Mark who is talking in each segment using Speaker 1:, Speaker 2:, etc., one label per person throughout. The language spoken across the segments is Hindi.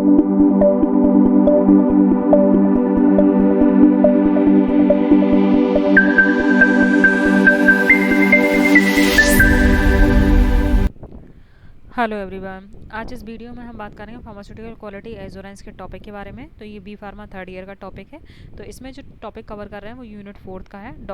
Speaker 1: हेलो एवरीवन, आज इस वीडियो में हम बात करेंगे फार्मास्यूटिकल क्वालिटी एश्योरेंस के टॉपिक के बारे में। तो ये बी फार्मा थर्ड ईयर का टॉपिक है। तो इसमें जो टॉपिक कवर कर रहे हैं वो यूनिट 4 का है,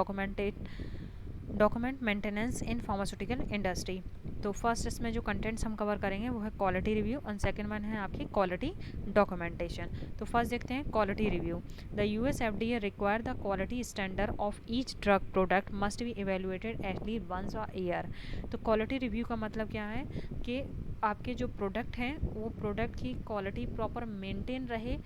Speaker 1: document maintenance in pharmaceutical industry. तो फर्स्ट इसमें जो कंटेंट्स हम कवर करेंगे वो है क्वालिटी रिव्यू और सेकंड वन है आपकी क्वालिटी डॉक्यूमेंटेशन। तो फर्स्ट देखते हैं quality review. The US FDA require the quality standard of each drug product must be evaluated at least once a year. तो क्वालिटी रिव्यू का मतलब क्या है कि आपके जो प्रोडक्ट हैं वो प्रोडक्ट की क्वालिटी प्रॉपर मेंटेन रहे,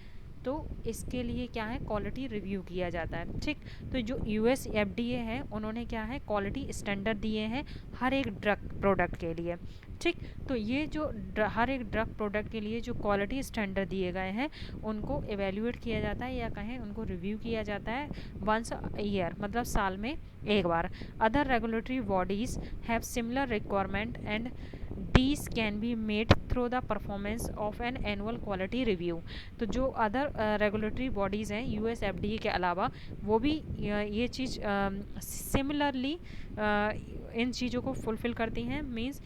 Speaker 1: तो इसके लिए क्या है क्वालिटी रिव्यू किया जाता है। ठीक, तो जो यूएस एफडीए है उन्होंने क्या है क्वालिटी स्टैंडर्ड दिए हैं हर एक ड्रग प्रोडक्ट के लिए। ठीक, तो ये जो हर एक ड्रग प्रोडक्ट के लिए जो क्वालिटी स्टैंडर्ड दिए गए हैं उनको एवेल्यूएट किया जाता है या कहें उनको रिव्यू किया जाता है वंस ईयर, मतलब साल में एक बार। Other regulatory bodies have similar requirement and these can be made through the performance of an annual quality review। तो जो अदर रेगुलेटरी बॉडीज़ हैं यूएस एफडीए के अलावा वो भी ये चीज़ सिमिलरली इन चीज़ों को फुलफ़िल करती हैं। मीन्स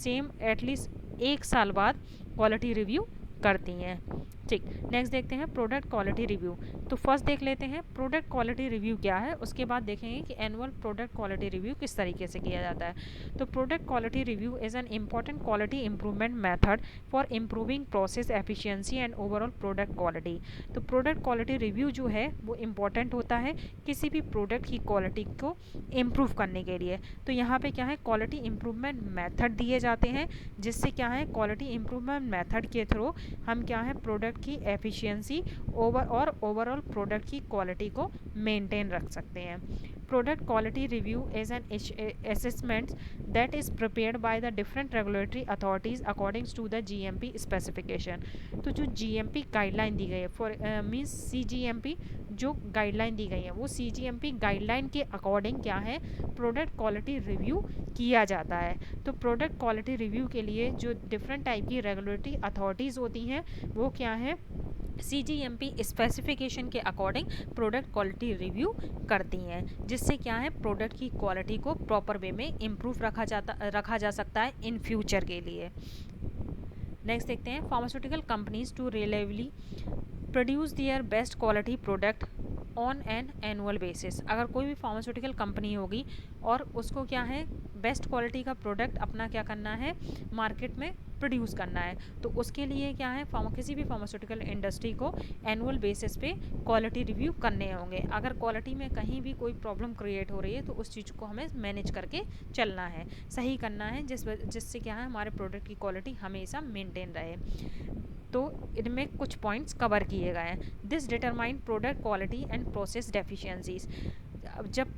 Speaker 1: सेम एटलीस्ट एक साल बाद क्वालिटी रिव्यू करती हैं। ठीक, नेक्स्ट देखते हैं प्रोडक्ट क्वालिटी रिव्यू। तो फर्स्ट देख लेते हैं प्रोडक्ट क्वालिटी रिव्यू क्या है, उसके बाद देखेंगे कि एनुअल प्रोडक्ट क्वालिटी रिव्यू किस तरीके से किया जाता है। तो product quality review is an important quality improvement method for improving process efficiency and overall product quality. तो प्रोडक्ट क्वालिटी रिव्यू जो है वो इम्पॉर्टेंट होता है किसी भी प्रोडक्ट की क्वालिटी को इम्प्रूव करने के लिए। तो यहाँ पे क्या है क्वालिटी इम्प्रूवमेंट मेथड दिए जाते हैं, जिससे क्या है क्वालिटी इम्प्रूवमेंट मेथड के थ्रू हम क्या है प्रोडक्ट की एफिशिएंसी ओवरऑल प्रोडक्ट की क्वालिटी को मेंटेन रख सकते हैं। Product quality review is an assessment that is prepared by the different regulatory authorities according to the GMP specification. तो जो जीएमपी गाइडलाइन दी गई है फॉर मीन्स सीजीएमपी जो गाइडलाइन दी गई है वो सीजीएमपी गाइडलाइन के अकॉर्डिंग क्या है प्रोडक्ट क्वालिटी रिव्यू किया जाता है। तो प्रोडक्ट क्वालिटी रिव्यू के लिए जो डिफरेंट टाइप की रेगुलेटरी अथॉरिटीज़ होती हैं वो क्या है सीजीएमपी स्पेसिफिकेशन के अकॉर्डिंग प्रोडक्ट क्वालिटी रिव्यू करती हैं, जिससे क्या है प्रोडक्ट की क्वालिटी को प्रॉपर वे में इम्प्रूव रखा जा सकता है इन फ्यूचर के लिए। नेक्स्ट देखते हैं pharmaceutical companies to reliably produce their best quality product on an annual basis. अगर कोई भी फार्मास्यूटिकल कंपनी होगी और उसको क्या है बेस्ट क्वालिटी का प्रोडक्ट अपना क्या करना है मार्केट में प्रोड्यूस करना है, तो उसके लिए क्या है किसी भी फार्मास्यूटिकल इंडस्ट्री को एनुअल बेसिस पे क्वालिटी रिव्यू करने होंगे। अगर क्वालिटी में कहीं भी कोई प्रॉब्लम क्रिएट हो रही है तो उस चीज़ को हमें मैनेज करके चलना है, सही करना है, जिससे क्या है हमारे प्रोडक्ट की क्वालिटी हमेशा मेंटेन रहे। तो इनमें कुछ पॉइंट्स कवर किए गए हैं। This determine product quality and process deficiencies. जब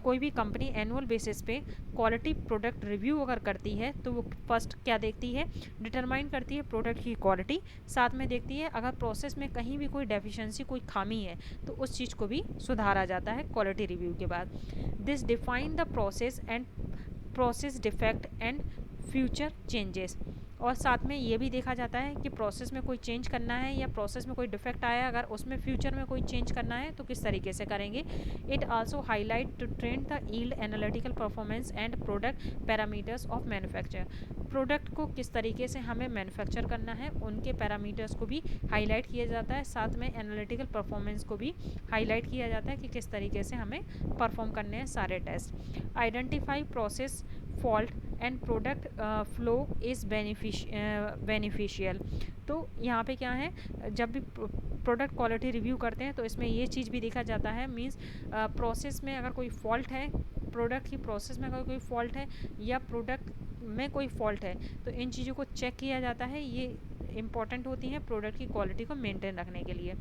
Speaker 1: कोई भी कंपनी एनुअल बेसिस पे क्वालिटी प्रोडक्ट रिव्यू अगर करती है तो वो फर्स्ट क्या देखती है डिटरमाइन करती है प्रोडक्ट की क्वालिटी, साथ में देखती है अगर प्रोसेस में कहीं भी कोई डेफिशिएंसी कोई खामी है तो उस चीज़ को भी सुधारा जाता है क्वालिटी रिव्यू के बाद। This define the process defect and future changes. और साथ में ये भी देखा जाता है कि प्रोसेस में कोई चेंज करना है या प्रोसेस में कोई डिफेक्ट आया अगर उसमें फ्यूचर में कोई चेंज करना है तो किस तरीके से करेंगे। It also highlight to trend the yield analytical performance and product parameters of manufacture. Product को किस तरीके से हमें मैन्युफैक्चर करना है उनके पैरामीटर्स को भी हाईलाइट किया जाता है, साथ में एनालिटिकल परफॉर्मेंस को भी हाईलाइट किया जाता है कि किस तरीके से हमें परफॉर्म करने हैं सारे test. Identify process fault and product flow is beneficial. तो यहाँ पे क्या है जब भी प्रोडक्ट क्वालिटी रिव्यू करते हैं तो इसमें ये चीज़ भी देखा जाता है मीन्स प्रोसेस में अगर कोई फॉल्ट है, प्रोडक्ट की प्रोसेस में अगर कोई फॉल्ट है या प्रोडक्ट में कोई फॉल्ट है तो इन चीज़ों को चेक किया जाता है। ये इम्पॉर्टेंट होती हैं प्रोडक्ट की क्वालिटी को मेंटेन रखने के लिए।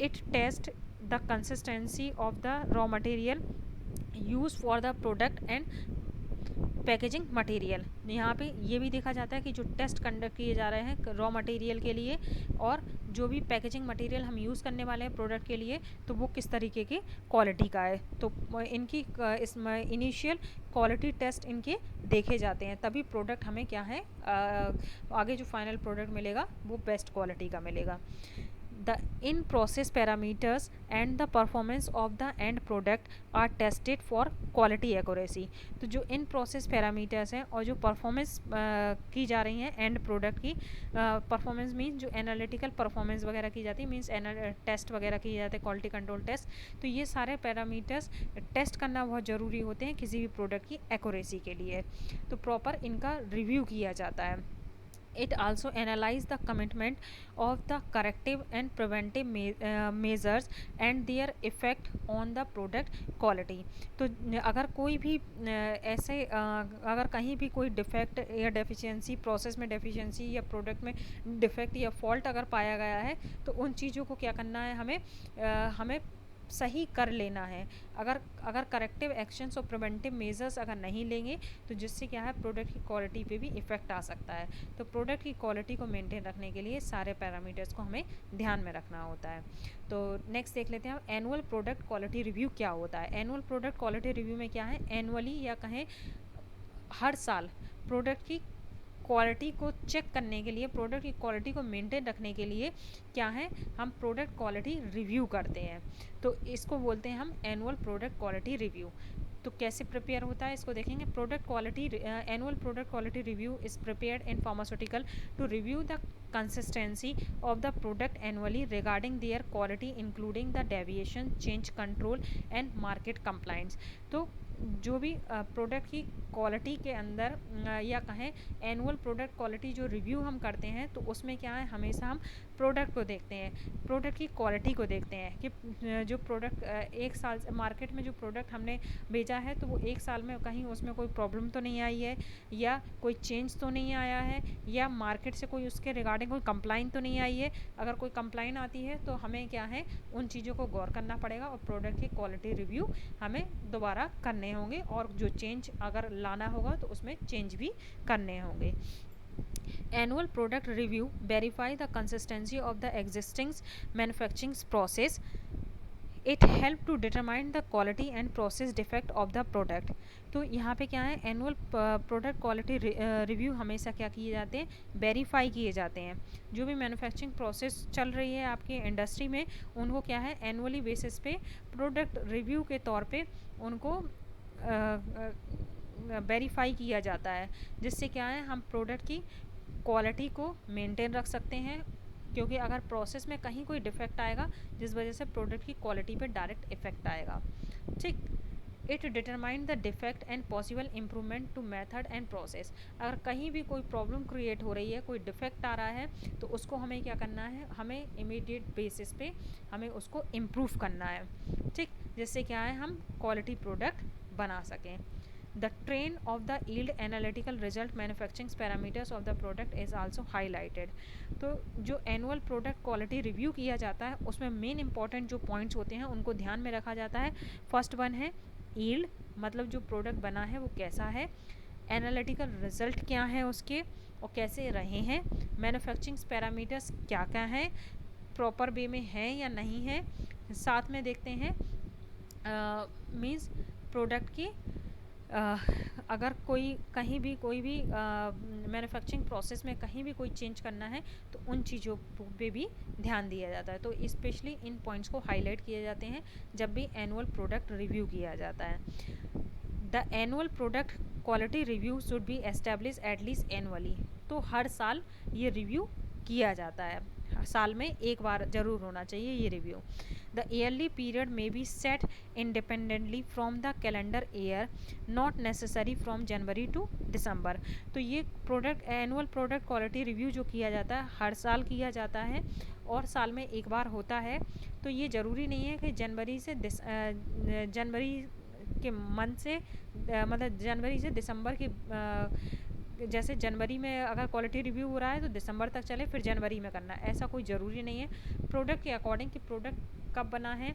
Speaker 1: It taste the consistency of the raw material use for the product and packaging material, यहाँ पे ये भी देखा जाता है कि जो टेस्ट कंडक्ट किए जा रहे हैं रॉ मटेरियल के लिए और जो भी पैकेजिंग मटेरियल हम यूज़ करने वाले हैं प्रोडक्ट के लिए, तो वो किस तरीके की क्वालिटी का है। तो इनकी इसमें इनिशियल क्वालिटी टेस्ट इनके देखे जाते हैं, तभी प्रोडक्ट हमें क्या है आगे जो फाइनल प्रोडक्ट मिलेगा वो बेस्ट क्वालिटी का मिलेगा। The in process parameters and the performance of the end product are tested for quality accuracy। तो जो इन प्रोसेस पैरामीटर्स हैं और जो परफॉर्मेंस की जा रही हैं एंड प्रोडक्ट की परफॉर्मेंस मीन्स जो एनालिटिकल परफॉर्मेंस वगैरह की जाती है, मीन्स टेस्ट वगैरह किए जाते हैं, क्वालिटी कंट्रोल टेस्ट। तो ये सारे पैरामीटर्स टेस्ट करना बहुत ज़रूरी होते हैं किसी भी प्रोडक्ट की एक्यूरेसी के लिए। तो प्रॉपर इनका रिव्यू किया जाता है। It also analyze the commitment of the corrective and preventive measures and their effect on the product quality। तो अगर कोई भी ऐसे अगर कहीं भी कोई डिफेक्ट या डेफिशिएंसी, प्रोसेस में डेफिशिएंसी या प्रोडक्ट में डिफेक्ट या फॉल्ट अगर पाया गया है, तो उन चीज़ों को क्या करना है, हमें सही कर लेना है। अगर करेक्टिव एक्शंस और प्रिवेंटिव मेजर्स अगर नहीं लेंगे तो जिससे क्या है प्रोडक्ट की क्वालिटी पे भी इफ़ेक्ट आ सकता है। तो प्रोडक्ट की क्वालिटी को मेंटेन रखने के लिए सारे पैरामीटर्स को हमें ध्यान में रखना होता है। तो नेक्स्ट देख लेते हैं हम एनुअल प्रोडक्ट क्वालिटी रिव्यू क्या होता है। एनुअल प्रोडक्ट क्वालिटी रिव्यू में क्या है, एनुअली या कहें हर साल प्रोडक्ट की क्वालिटी को चेक करने के लिए, प्रोडक्ट की क्वालिटी को मेंटेन रखने के लिए क्या है, हम प्रोडक्ट क्वालिटी रिव्यू करते हैं। तो इसको बोलते हैं हम एनुअल प्रोडक्ट क्वालिटी रिव्यू। तो कैसे प्रिपेयर होता है इसको देखेंगे। Product quality annual product quality review is prepared in pharmaceutical to review the consistency of the product annually regarding their quality including the deviation, change control and market compliance. तो जो भी प्रोडक्ट की क्वालिटी के अंदर या कहें एनुअल प्रोडक्ट क्वालिटी जो रिव्यू हम करते हैं, तो उसमें क्या है, हमेशा हम प्रोडक्ट को देखते हैं, प्रोडक्ट की क्वालिटी को देखते हैं कि जो प्रोडक्ट एक साल से मार्केट में जो प्रोडक्ट हमने बेचा है, तो वो एक साल में कहीं उसमें कोई प्रॉब्लम तो नहीं आई है, या कोई चेंज तो नहीं आया है, या मार्केट से कोई उसके रिगार्डिंग कोई कंप्लाइन तो नहीं आई है। अगर कोई कंप्लाइन आती है तो हमें क्या है उन चीज़ों को गौर करना पड़ेगा और प्रोडक्ट की क्वालिटी रिव्यू हमें दोबारा करने होंगे, और जो चेंज अगर लाना होगा तो उसमें चेंज भी करने होंगे। Annual product review verify the consistency of the existing manufacturing process. It help to determine the quality and process defect of the product। तो यहाँ पे क्या है, एनुअल प्रोडक्ट क्वालिटी रिव्यू हमेशा क्या किए जाते हैं, वेरीफाई किए जाते हैं। जो भी मैन्युफैक्चरिंग प्रोसेस चल रही है आपकी इंडस्ट्री में, उनको क्या है एनुअली बेसिस पे प्रोडक्ट रिव्यू के तौर पे उनको वेरीफाई किया जाता है, जिससे क्या है हम प्रोडक्ट की क्वालिटी को मेंटेन रख सकते हैं। क्योंकि अगर प्रोसेस में कहीं कोई डिफेक्ट आएगा जिस वजह से प्रोडक्ट की क्वालिटी पे डायरेक्ट इफेक्ट आएगा, ठीक। It determine the defect and possible improvement to method and process. अगर कहीं भी कोई प्रॉब्लम क्रिएट हो रही है, कोई डिफेक्ट आ रहा है, तो उसको हमें क्या करना है, हमें इमीडिएट बेसिस पे हमें उसको इम्प्रूव करना है, ठीक, जिससे क्या है हम क्वालिटी प्रोडक्ट बना सकें। The trend of the yield analytical result manufacturing parameters of the product is also highlighted। तो जो एनुअल प्रोडक्ट क्वालिटी रिव्यू किया जाता है उसमें मेन इंपॉर्टेंट जो पॉइंट्स होते हैं उनको ध्यान में रखा जाता है। फर्स्ट वन है यील्ड, मतलब जो प्रोडक्ट बना है वो कैसा है, एनालिटिकल रिजल्ट क्या है उसके और कैसे रहे हैं, मैन्युफैक्चरिंग पैरामीटर्स क्या क्या हैं, प्रॉपर वे में है या नहीं है। साथ में देखते हैं मीन्स प्रोडक्ट की अगर कहीं भी कोई भी मैन्युफैक्चरिंग प्रोसेस में कहीं भी कोई चेंज करना है तो उन चीज़ों पे भी ध्यान दिया जाता है। तो स्पेशली इन पॉइंट्स को हाईलाइट किए जाते हैं जब भी एनुअल प्रोडक्ट रिव्यू किया जाता है। The annual product quality review should be establish at least annually. तो हर साल ये रिव्यू किया जाता है, साल में एक बार ज़रूर होना चाहिए ये रिव्यू। द ईयरली पीरियड में be set independently from the calendar year, not necessary from January to December. तो ये product annual product quality review जो किया जाता है हर साल किया जाता है और साल में एक बार होता है। तो ये ज़रूरी नहीं है कि जनवरी के मंथ से मतलब जनवरी से दिसंबर के जैसे जनवरी में अगर क्वालिटी रिव्यू हो रहा है तो दिसंबर तक चले फिर जनवरी में करना, ऐसा कोई ज़रूरी नहीं है। प्रोडक्ट के अकॉर्डिंग कि प्रोडक्ट कब बना है,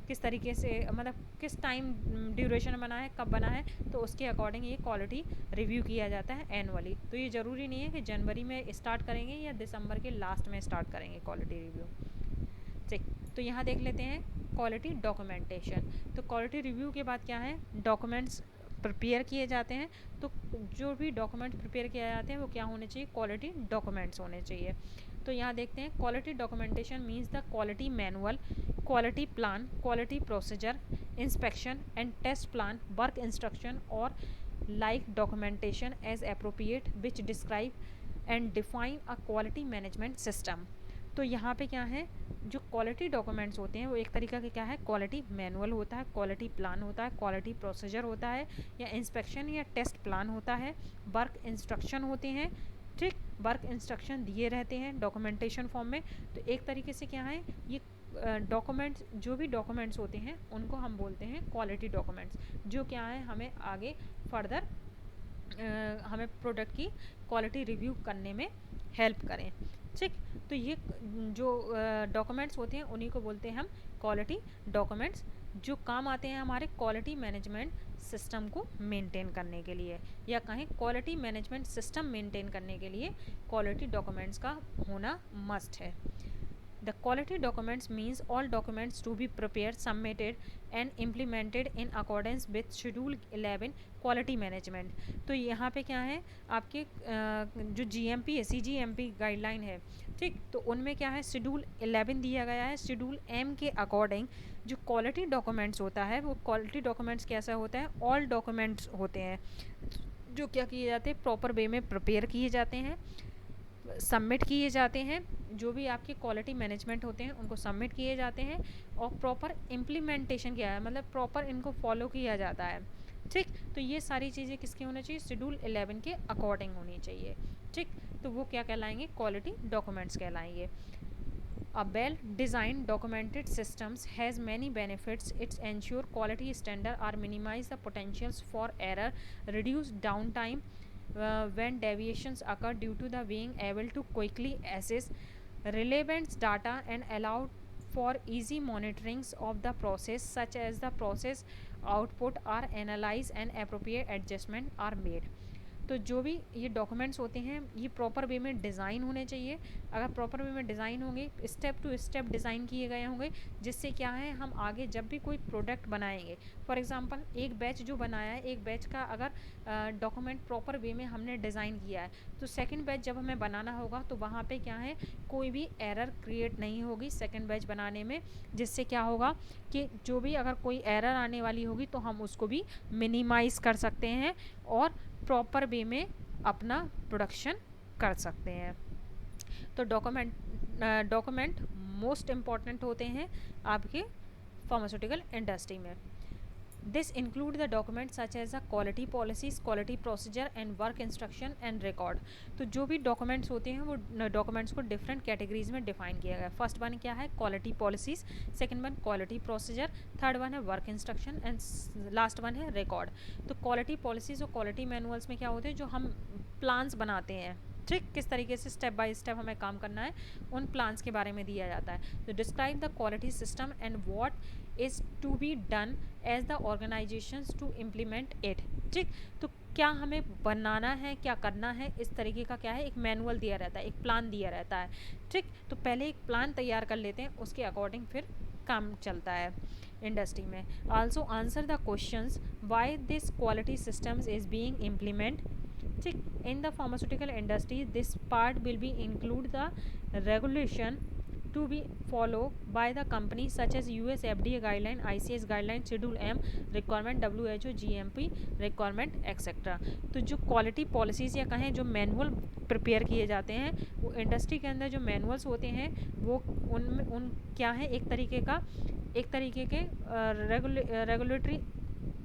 Speaker 1: किस तरीके से, मतलब किस टाइम ड्यूरेशन में बना है, कब बना है, तो उसके अकॉर्डिंग ये क्वालिटी रिव्यू किया जाता है एनुअली। तो ये ज़रूरी नहीं है कि जनवरी में स्टार्ट करेंगे या दिसंबर के लास्ट में स्टार्ट करेंगे क्वालिटी रिव्यू। ठीक, तो यहाँ देख लेते हैं क्वालिटी डॉक्यूमेंटेशन। तो क्वालिटी रिव्यू के बाद क्या है, डॉक्यूमेंट्स प्रिपेयर किए जाते हैं। तो जो भी डॉक्यूमेंट प्रिपेयर किए जाते हैं वो क्या होने चाहिए, क्वालिटी डॉक्यूमेंट्स होने चाहिए। तो यहाँ देखते हैं quality documentation means the quality manual, quality plan, quality procedure, inspection and test plan, work instruction और like documentation as appropriate which describe and define a quality management system. तो यहाँ पे क्या है, जो क्वालिटी डॉक्यूमेंट्स होते हैं वो एक तरीका के क्या है, क्वालिटी मैनुअल होता है, क्वालिटी प्लान होता है, क्वालिटी प्रोसीजर होता है, या इंस्पेक्शन या टेस्ट प्लान होता है, वर्क इंस्ट्रक्शन होते हैं। ठीक, वर्क इंस्ट्रक्शन दिए रहते हैं डॉक्यूमेंटेशन फॉर्म में। तो एक तरीके से क्या है, ये डॉक्यूमेंट्स, जो भी डॉक्यूमेंट्स होते हैं उनको हम बोलते हैं क्वालिटी डॉक्यूमेंट्स, जो क्या है हमें आगे फर्दर हमें प्रोडक्ट की क्वालिटी रिव्यू करने में हेल्प करें। ठीक, तो ये जो डॉक्यूमेंट्स होते हैं उन्हीं को बोलते हैं हम क्वालिटी डॉक्यूमेंट्स, जो काम आते हैं हमारे क्वालिटी मैनेजमेंट सिस्टम को मेंटेन करने के लिए, या कहें क्वालिटी मैनेजमेंट सिस्टम मेंटेन करने के लिए क्वालिटी डॉक्यूमेंट्स का होना मस्ट है। The quality documents means all documents to be prepared, submitted and implemented in accordance with Schedule 11 Quality Management। तो यहाँ पे क्या है, आपके जो GMP है, CGMP गाइडलाइन है, ठीक, तो उनमें क्या है, शेड्यूल 11 दिया गया है। शेड्यूल M के अकॉर्डिंग जो क्वालिटी डॉक्यूमेंट्स होता है, वो क्वालिटी डॉक्यूमेंट्स कैसा होता है, ऑल डॉक्यूमेंट्स होते हैं जो क्या किए जाते हैं, प्रॉपर वे में प्रिपेयर किए जाते हैं, सबमिट किए जाते हैं। जो भी आपके क्वालिटी मैनेजमेंट होते हैं उनको सबमिट किए जाते हैं, और प्रॉपर इम्प्लीमेंटेशन किया है, मतलब प्रॉपर इनको फॉलो किया जाता है। ठीक, तो ये सारी चीज़ें किसके होना चाहिए, शेड्यूल 11 के अकॉर्डिंग होनी चाहिए। ठीक, तो वो क्या कहलाएंगे, क्वालिटी डॉक्यूमेंट्स कहलाएंगे। A well-designed documented systems has many benefits. It ensures quality standards are minimize the potentials for error, reduce downtime when deviations occur due to the being able to quickly assess relevant data and allow for easy monitorings of the process, such as the process output are analyzed and appropriate adjustment are made। तो जो भी ये डॉक्यूमेंट्स होते हैं ये प्रॉपर वे में डिज़ाइन होने चाहिए। अगर प्रॉपर वे में डिज़ाइन होंगे, स्टेप टू स्टेप डिज़ाइन किए गए होंगे, जिससे क्या है हम आगे जब भी कोई प्रोडक्ट बनाएंगे, फॉर एग्जांपल एक बैच जो बनाया है, एक बैच का अगर डॉक्यूमेंट प्रॉपर वे में हमने डिज़ाइन किया है, तो सेकंड बैच जब हमें बनाना होगा तो वहाँ पे क्या है, कोई भी एरर क्रिएट नहीं होगी सेकंड बैच बनाने में, जिससे क्या होगा कि जो भी अगर कोई एरर आने वाली होगी तो हम उसको भी मिनिमाइज़ कर सकते हैं और प्रॉपर वे में अपना प्रोडक्शन कर सकते हैं। तो डॉक्यूमेंट मोस्ट इम्पॉर्टेंट होते हैं आपके फार्मास्यूटिकल इंडस्ट्री में। This include the document such as the quality policies, quality procedure and work instruction and record. तो जो भी डॉक्यूमेंट्स होते हैं वो डॉक्यूमेंट्स को डिफरेंट कैटेगरीज में डिफाइन किया गया है। फर्स्ट वन क्या है, quality policies, second one quality procedure, third one है work instruction and last one है रिकॉर्ड। तो क्वालिटी पॉलिसीज और क्वालिटी मैनुअल्स में क्या होते हैं, जो हम प्लान्स बनाते हैं, ठीक, किस तरीके से स्टेप बाय स्टेप हमें काम करना है, उन प्लान्स के बारे में दिया जाता है। तो describe the quality system and what is to be done as the organisations to implement it. ठीक, तो क्या हमें बनाना है, क्या करना है, इस तरीके का क्या है, एक मैनुअल दिया रहता है, एक प्लान दिया रहता है। ठीक, तो पहले एक प्लान तैयार कर लेते हैं, उसके अकॉर्डिंग फिर काम चलता है इंडस्ट्री में। Also answer the questions why this quality systems is being implement. ठीक, in the pharmaceutical industry this part will be include the regulation to be followed by the company such as US FDA guideline, ICS guideline, Schedule M requirement, WHO GMP requirement etc। तो जो क्वालिटी पॉलिसीज़ या कहें जो मैनुअल प्रिपेयर किए जाते हैं, वो इंडस्ट्री के अंदर जो मैनुअल्स होते हैं वो उन क्या है, एक तरीके के रेगुलेटरी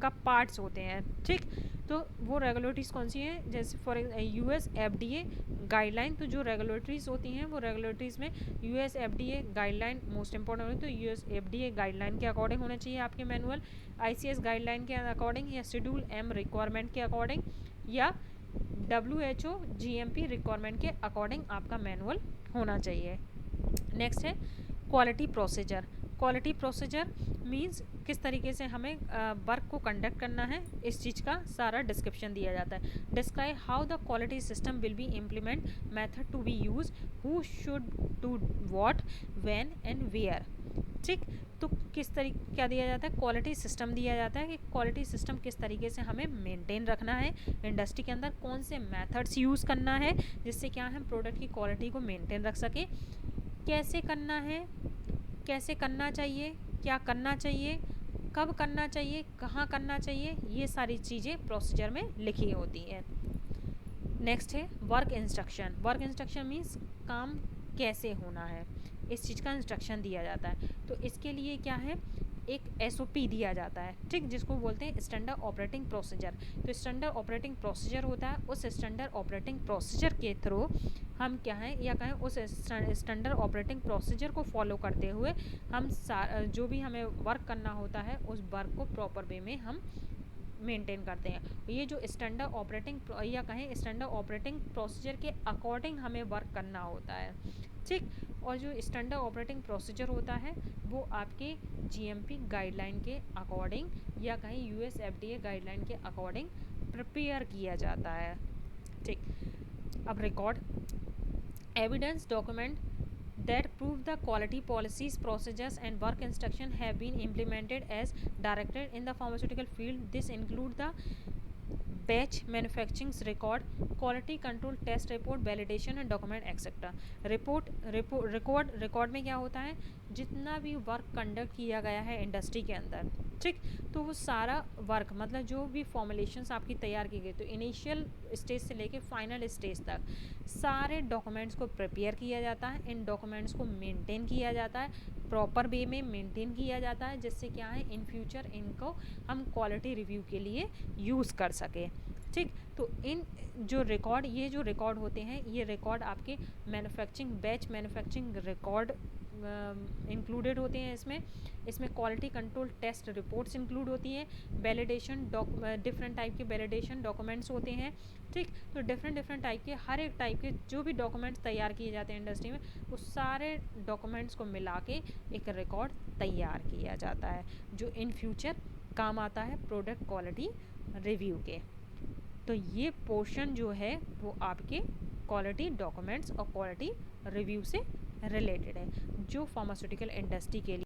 Speaker 1: का पार्ट्स होते हैं। ठीक, तो वो रेगुलेटरीज़ कौन सी हैं, जैसे फॉर US FDA गाइडलाइन। तो जो रेगुलेटरीज़ होती हैं वो रेगुलेटरीज़ में US FDA guideline most important होती है, तो US FDA गाइडलाइन के अकॉर्डिंग होना चाहिए आपके मैनुअल, ICS गाइडलाइन के अकॉर्डिंग, या शेड्यूल M रिक्वायरमेंट के अकॉर्डिंग, या WHO GMP रिक्वायरमेंट के अकॉर्डिंग आपका मैनुअल होना चाहिए। नेक्स्ट है quality procedure. Quality procedure means किस तरीके से हमें वर्क को कंडक्ट करना है, इस चीज़ का सारा डिस्क्रिप्शन दिया जाता है। Describe how the quality system will be implement, method to be use, who should do what, when and where. ठीक, तो किस तरीके क्या दिया जाता है, क्वालिटी सिस्टम दिया जाता है कि क्वालिटी सिस्टम किस तरीके से हमें मेंटेन रखना है इंडस्ट्री के अंदर, कौन से मेथड्स यूज़ करना है जिससे क्या है प्रोडक्ट की क्वालिटी को मेंटेन रख सके, कैसे करना है, कैसे करना चाहिए, क्या करना चाहिए, कब करना चाहिए, कहाँ करना चाहिए, ये सारी चीज़ें प्रोसीजर में लिखी होती हैं। नेक्स्ट है work instruction. Work instruction means काम कैसे होना है, इस चीज़ का इंस्ट्रक्शन दिया जाता है। तो इसके लिए क्या है, एक SOP दिया जाता है, ठीक, जिसको बोलते हैं स्टैंडर्ड ऑपरेटिंग प्रोसीजर। तो स्टैंडर्ड ऑपरेटिंग प्रोसीजर होता है, उस स्टैंडर्ड ऑपरेटिंग प्रोसीजर के थ्रू हम क्या है या कहें उस स्टैंडर्ड ऑपरेटिंग प्रोसीजर को फॉलो करते हुए हम जो भी हमें वर्क करना होता है उस वर्क को प्रॉपर वे में हम मेंटेन करते हैं। ये जो स्टैंडर्ड ऑपरेटिंग या कहें स्टैंडर्ड ऑपरेटिंग प्रोसीजर के अकॉर्डिंग हमें वर्क करना होता है, ठीक। और जो स्टैंडर्ड ऑपरेटिंग प्रोसीजर होता है वो आपके GMP गाइडलाइन के अकॉर्डिंग या कहीं US FDA गाइडलाइन के अकॉर्डिंग प्रिपेयर किया जाता है, ठीक। अब record evidence document that prove the quality policies, procedures and work instruction have been implemented as directed in the pharmaceutical field. This include the batch manufacturing record, quality control test report, validation and document etc. Record में क्या होता है, जितना भी वर्क कंडक्ट किया गया है इंडस्ट्री के अंदर, ठीक, तो वो सारा वर्क मतलब जो भी फॉर्मुलेशंस आपकी तैयार की गई, तो इनिशियल स्टेज से लेके फाइनल स्टेज तक सारे डॉक्यूमेंट्स को प्रिपेयर किया जाता है, इन डॉक्यूमेंट्स को मेंटेन किया जाता है, प्रॉपर वे में मेंटेन किया जाता है, जिससे क्या है इन फ्यूचर इनको हम क्वालिटी रिव्यू के लिए यूज़ कर सके, ठीक। तो इन जो रिकॉर्ड, ये जो रिकॉर्ड होते हैं, ये रिकॉर्ड आपके manufacturing batch manufacturing record included होते हैं। इसमें quality control test reports include होती हैं, वैलिडेशन डिफरेंट टाइप के वैलिडेशन डॉक्यूमेंट्स होते हैं, ठीक। तो डिफरेंट टाइप के हर एक टाइप के जो भी डॉक्यूमेंट्स तैयार किए जाते हैं इंडस्ट्री में, उस सारे डॉक्यूमेंट्स को मिला के एक रिकॉर्ड तैयार किया जाता है जो इन फ्यूचर काम आता है प्रोडक्ट क्वालिटी रिव्यू के। तो ये पोर्शन जो है वो आपके क्वालिटी डॉक्यूमेंट्स और क्वालिटी रिव्यू से रिलेटेड है, जो फार्मास्यूटिकल इंडस्ट्री के लिए